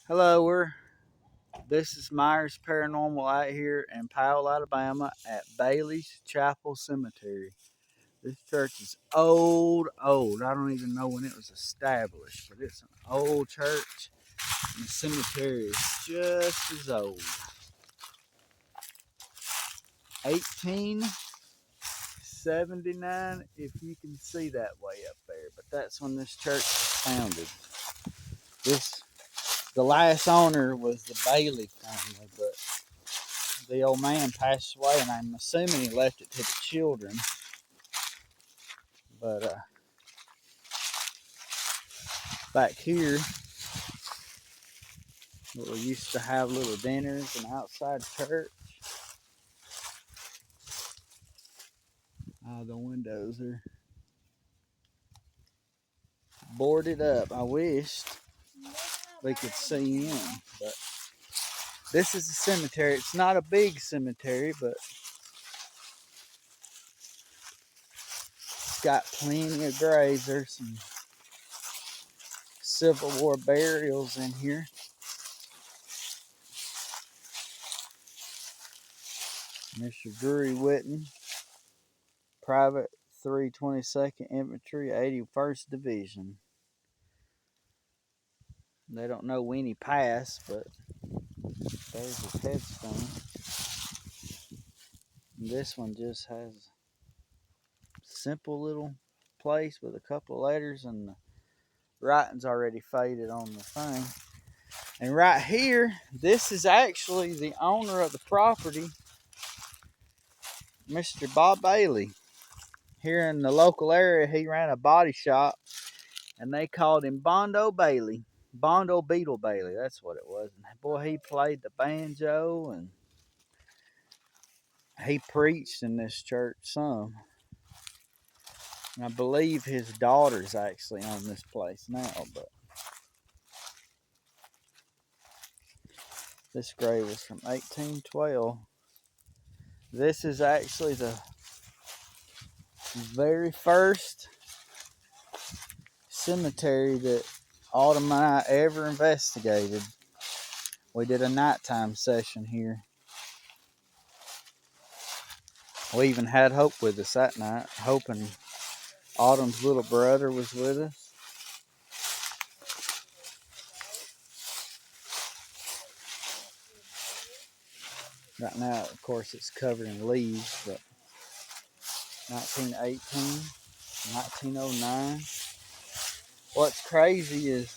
Hello, this is Myers Paranormal out here in Powell, Alabama at Bailey's Chapel Cemetery. This church is old. I don't even know when it was established, but it's an old church and the cemetery is just as old. 1879, if you can see that way up there, but that's when this church was founded. This The last owner was the Bailey family, but the old man passed away, and I'm assuming he left it to the children. But back here, we used to have little dinners and outside church. The windows are boarded up. I wished we could see in, but this is a cemetery. It's not a big cemetery, but it's got plenty of graves. There's some Civil War burials in here. Mr. Drury Witten, Private 322nd Infantry, 81st Division. They don't know when he passed, but there's his headstone. And this one just has a simple little place with a couple of letters, and the writing's already faded on the thing. And right here, this is actually the owner of the property, Mr. Bob Bailey. Here in the local area, he ran a body shop, and they called him Bondo Bailey. Bondo Beetle Bailey, that's what it was. And boy, he played the banjo, and he preached in this church some. And I believe his daughter's actually on this place now, but this grave is from 1812. This is actually the very first cemetery that Autumn and I ever investigated. We did a nighttime session here. We even had Hope with us that night, hoping Autumn's little brother was with us. Right now, of course, it's covered in leaves, but 1918, 1909. What's crazy is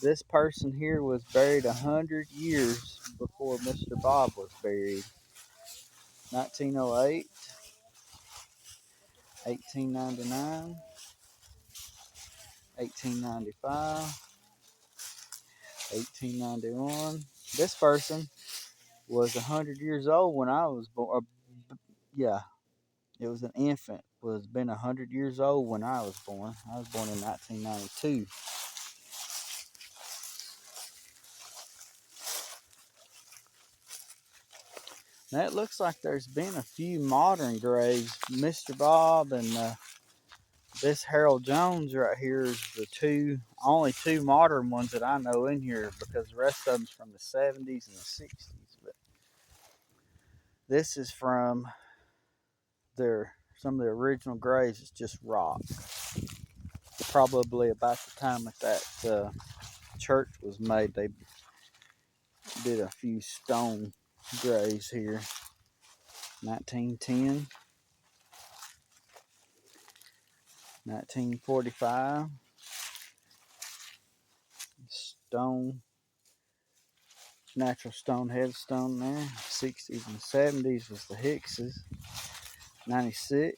this person here was buried 100 years before Mr. Bob was buried. 1908, 1899, 1895, 1891. This person was 100 years old when I was born. Yeah, it was an infant. Was been 100 years old when I was born. I was born in 1992. Now it looks like there's been a few modern graves. Mr. Bob and this Harold Jones right here is the only two modern ones that I know in here, because the rest of them's from the 70s and the 60s. But this is from some of the original graves. It's just rock. Probably about the time that church was made, they did a few stone graves here. 1910, 1945, stone, natural stone headstone there. 60s and 70s was the Hickses. 96.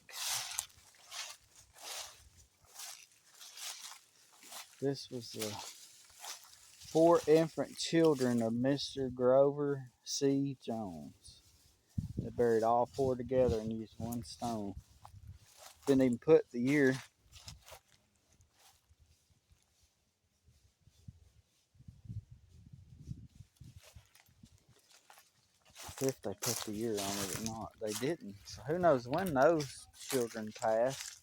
This was the four infant children of Mr. Grover C. Jones. They buried all four together and used one stone. Didn't even put the year. If they put the year on it or not. They didn't. So who knows when those children passed.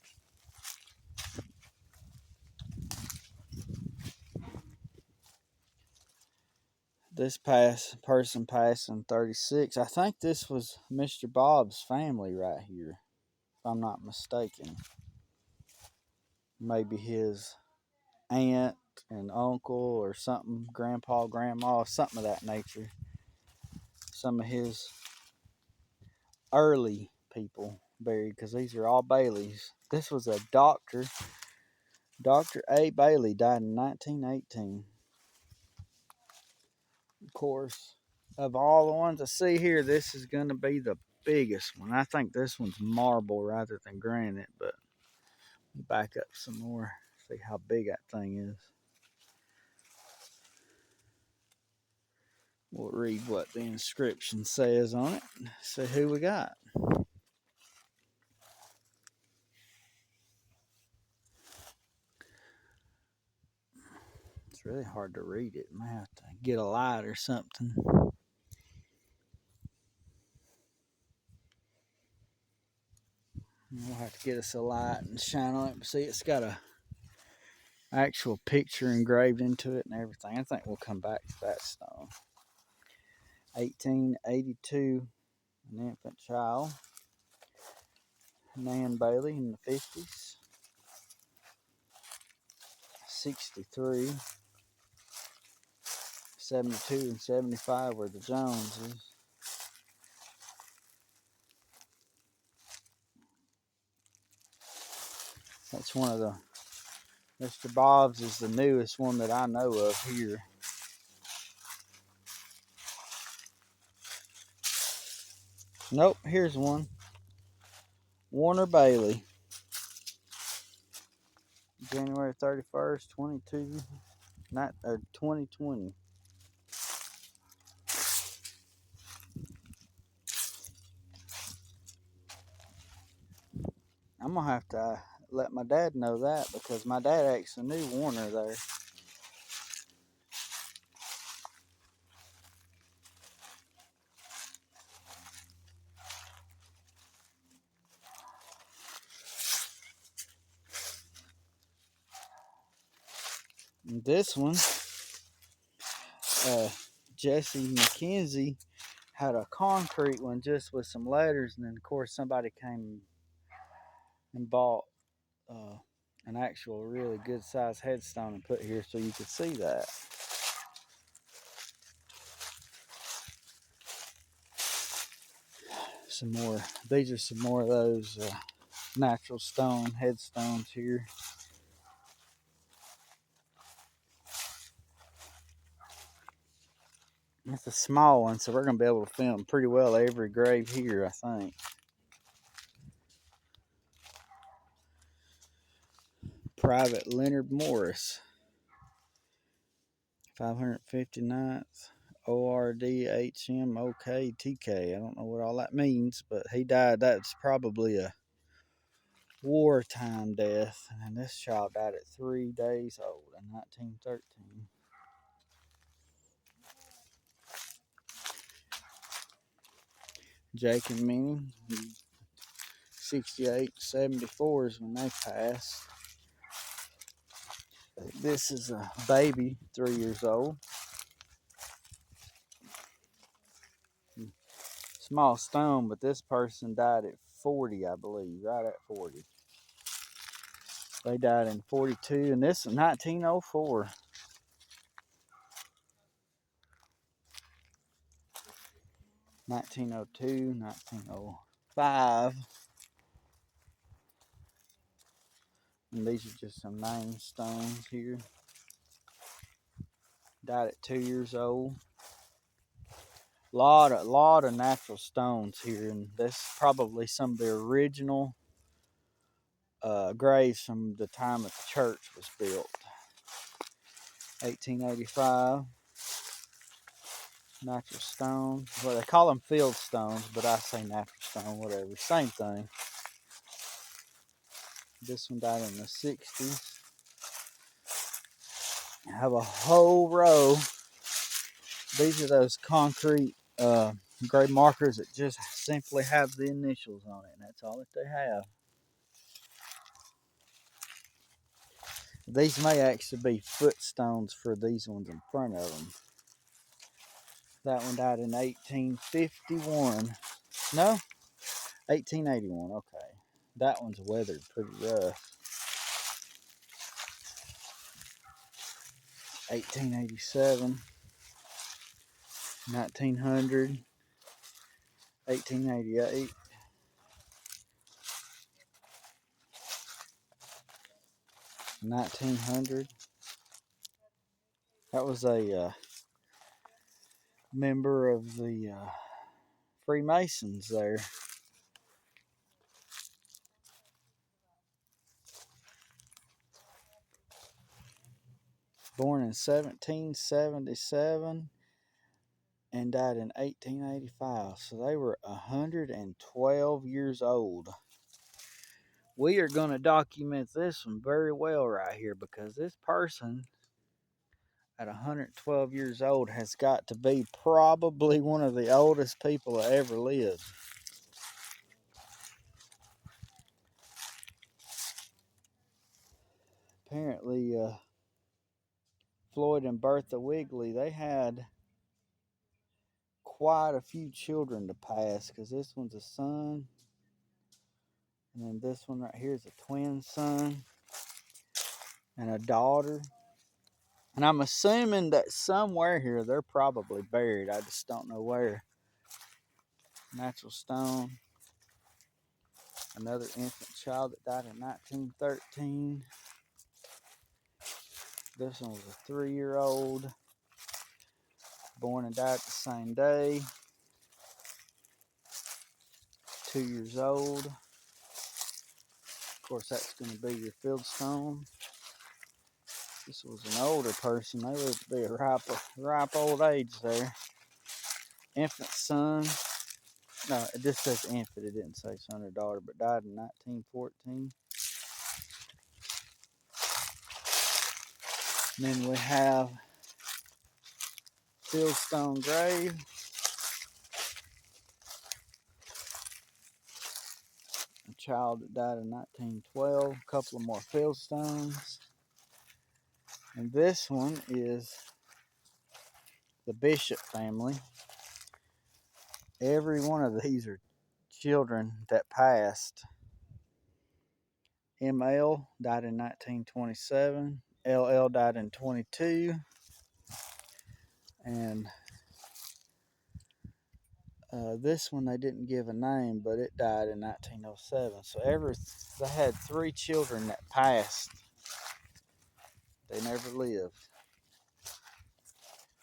This person passed in 36. I think this was Mr. Bob's family right here, if I'm not mistaken. Maybe his aunt and uncle or something, grandpa, grandma, something of that nature. Some of his early people buried, because these are all Baileys. This was a doctor. Dr. A. Bailey died in 1918. Of course, of all the ones I see here, this is going to be the biggest one. I think this one's marble rather than granite, but back up some more, see how big that thing is. We'll read what the inscription says on it. See who we got. It's really hard to read it. Might have to get a light or something. We'll have to get us a light and shine on it. See, it's got a actual picture engraved into it and everything. I think we'll come back to that stone. 1882, an infant child. Nan Bailey in the 50s. 63. 72 and 75 were the Joneses. That's one of the Mr. Bob's is the newest one that I know of here. Nope, here's one. Warner Bailey. January 31st, 2020. I'm going to have to let my dad know that, because my dad actually knew Warner there. And this one, Jesse McKenzie had a concrete one just with some letters, and then of course somebody came and bought an actual really good sized headstone and put here so you could see that. Some more. These are some more of those natural stone headstones here. It's a small one, so we're going to be able to film pretty well every grave here, I think. Private Leonard Morris, 559th ORDHMOKTK. I don't know what all that means, but he died. That's probably a wartime death. And this child died at 3 days old in 1913. Jake and Minnie, 68, 74 is when they passed. This is a baby, 3 years old. Small stone, but this person died at 40, I believe, right at 40. They died in 42, and this is 1904. 1902, 1905. And these are just some name stones here. Died at 2 years old. Lot of natural stones here, and that's probably some of the original graves from the time that the church was built. 1885. Natural stone. Well, they call them field stones, but I say natural stone, whatever. Same thing. This one died in the 60s. I have a whole row. These are those concrete grave markers that just simply have the initials on it, and that's all that they have. These may actually be footstones for these ones in front of them. That one died in 1851. No, 1881. Okay. That one's weathered pretty rough. 1887, 1900, 1888, 1900. That was a member of the Freemasons there. Born in 1777 and died in 1885. So they were 112 years old. We are going to document this one very well right here, because this person at 112 years old has got to be probably one of the oldest people that ever lived. Apparently, Floyd and Bertha Wigley, they had quite a few children to pass, because this one's a son, and then this one right here is a twin son and a daughter. And I'm assuming that somewhere here they're probably buried. I just don't know where. Natural stone. Another infant child that died in 1913. This one was a 3-year-old. Born and died the same day. 2 years old. Of course, that's going to be your fieldstone. This was an older person. They lived to be a ripe old age there. Infant son. No, it just says infant. It didn't say son or daughter, but died in 1914. And then we have fieldstone grave. A child that died in 1912. A couple of more fieldstones. And this one is the Bishop family. Every one of these are children that passed. ML died in 1927. LL died in 22. And this one they didn't give a name, but it died in 1907. So they had 3 children that passed. They never lived.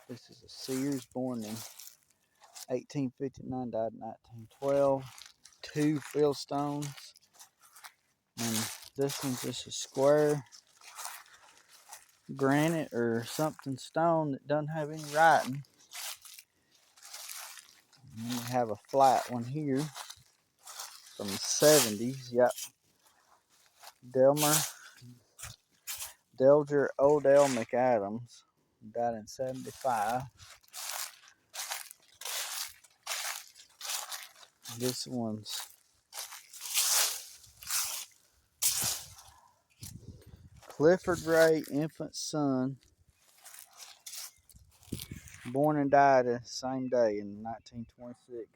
This is a Sears, born in 1859, died in 1912. 2 fieldstones. And this one's just a square granite or something stone that doesn't have any writing. And then we have a flat one here from the 70s. Yep. Delger Odell McAdams, died in 75. This one's Clifford Ray, infant son, born and died the same day in 1926.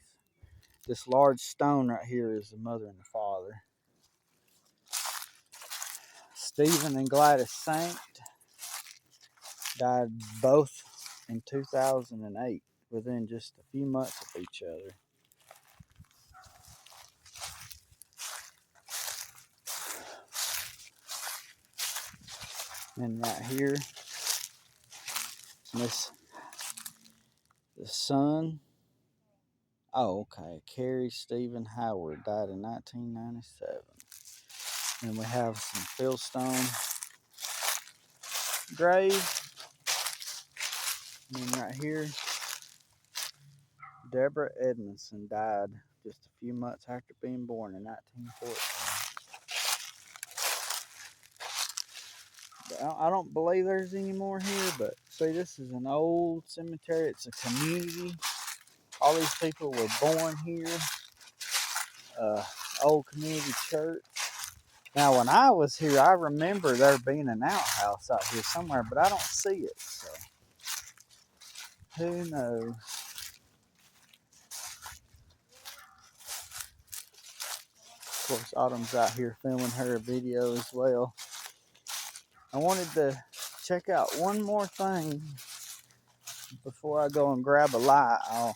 This large stone right here is the mother and the father. Stephen and Gladys Saint died both in 2008, within just a few months of each other. And right here, the son. Oh, okay. Carrie Stephen Howard died in 1997. And we have some fieldstone grave. And then right here, Deborah Edmondson died just a few months after being born in 1914. I don't believe there's any more here, but see, this is an old cemetery. It's a community. All these people were born here. Old community church. Now, when I was here, I remember there being an outhouse out here somewhere, but I don't see it. So, who knows? Of course, Autumn's out here filming her video as well. I wanted to check out one more thing before I go and grab a light.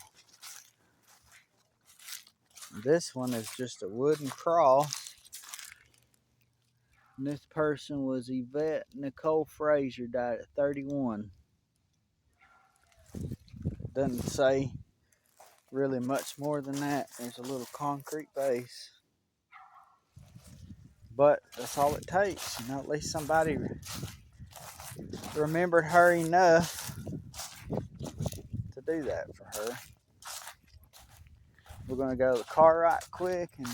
This one is just a wooden cross. And this person was Yvette Nicole Frazier, died at 31. Doesn't say really much more than that. There's a little concrete base. But that's all it takes. You know, at least somebody remembered her enough to do that for her. We're going to go to the car right quick and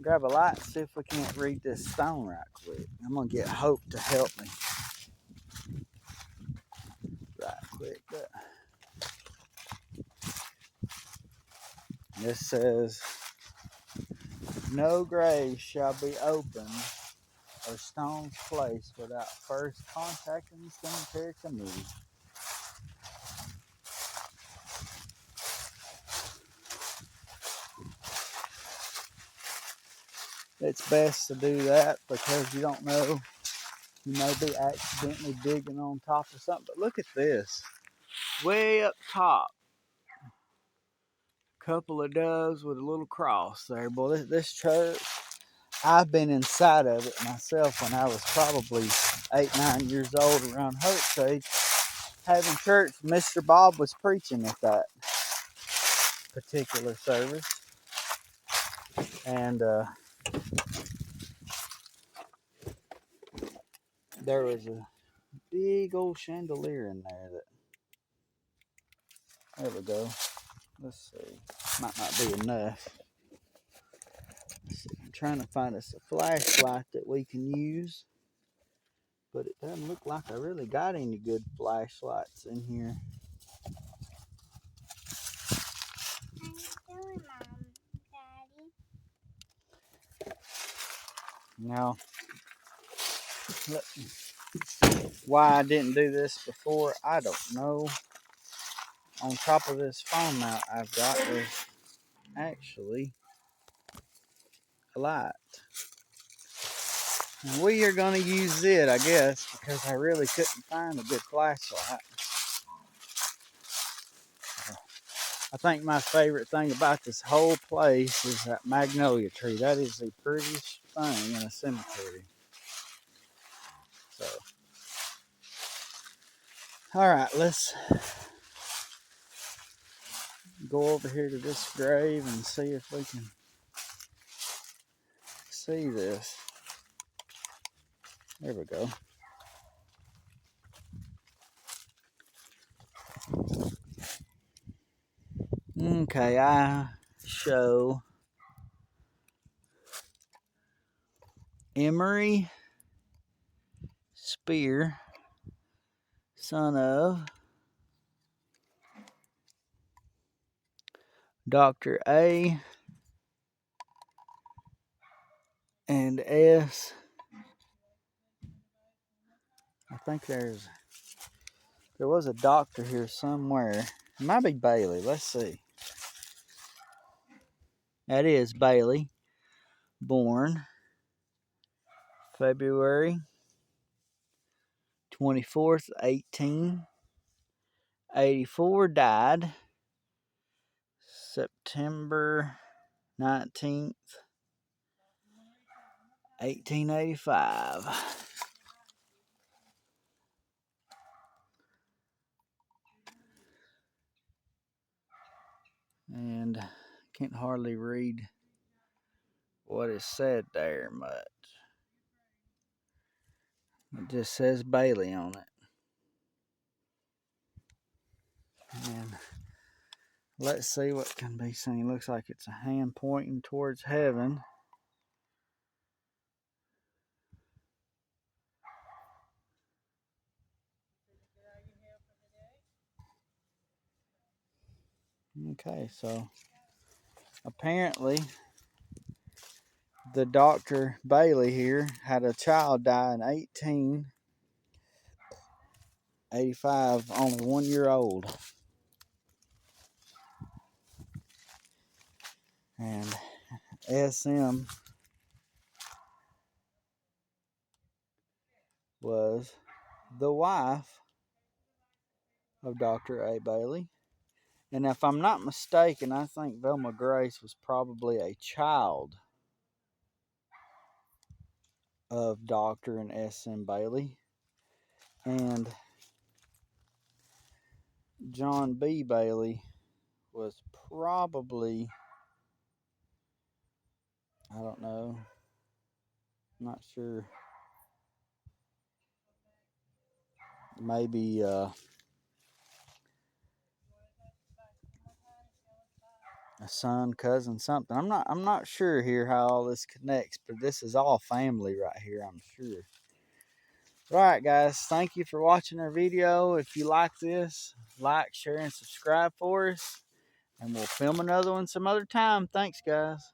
grab a light and see if we can't read this stone right quick. I'm going to get Hope to help me right quick. But this says, no grave shall be opened or stones placed without first contacting the cemetery committee. It's best to do that because you don't know, you may be accidentally digging on top of something. But look at this, way up top, couple of doves with a little cross there. Boy, this church, I've been inside of it myself when I was probably 8-9 years old, around Hope's age, having church. Mr. Bob was preaching at that particular service, and there was a big old chandelier in there. There we go. Let's see. Might not be enough. I'm trying to find us a flashlight that we can use, but it doesn't look like I really got any good flashlights in here. How you doing, Mom, Daddy? Now, why I didn't do this before, I don't know. On top of this phone mount I've got, there's actually a light. And we are going to use it, I guess, because I really couldn't find a good flashlight. I think my favorite thing about this whole place is that magnolia tree. That is the prettiest thing in a cemetery. So, all right, let's go over here to this grave and see if we can see this. There we go. Okay, I show Emery Spear, son of Dr. A and S. I think there was a doctor here somewhere. It might be Bailey. Let's see. That is Bailey. Born February 24th, 1884. Died September 19th, 1885. And can't hardly read what is said there much. It just says Bailey on it. And let's see what can be seen. Looks like it's a hand pointing towards heaven. Okay, so apparently the Dr. Bailey here had a child die in 1885, only 1 year old. And SM was the wife of Dr. A. Bailey. And if I'm not mistaken, I think Velma Grace was probably a child of Dr. and S.M. Bailey. And John B. Bailey was probably, I don't know, not sure, maybe a son, cousin, something. I'm not sure here how all this connects, but this is all family right here, I'm sure. Alright guys, thank you for watching our video. If you like this, like, share, and subscribe for us. And we'll film another one some other time. Thanks guys.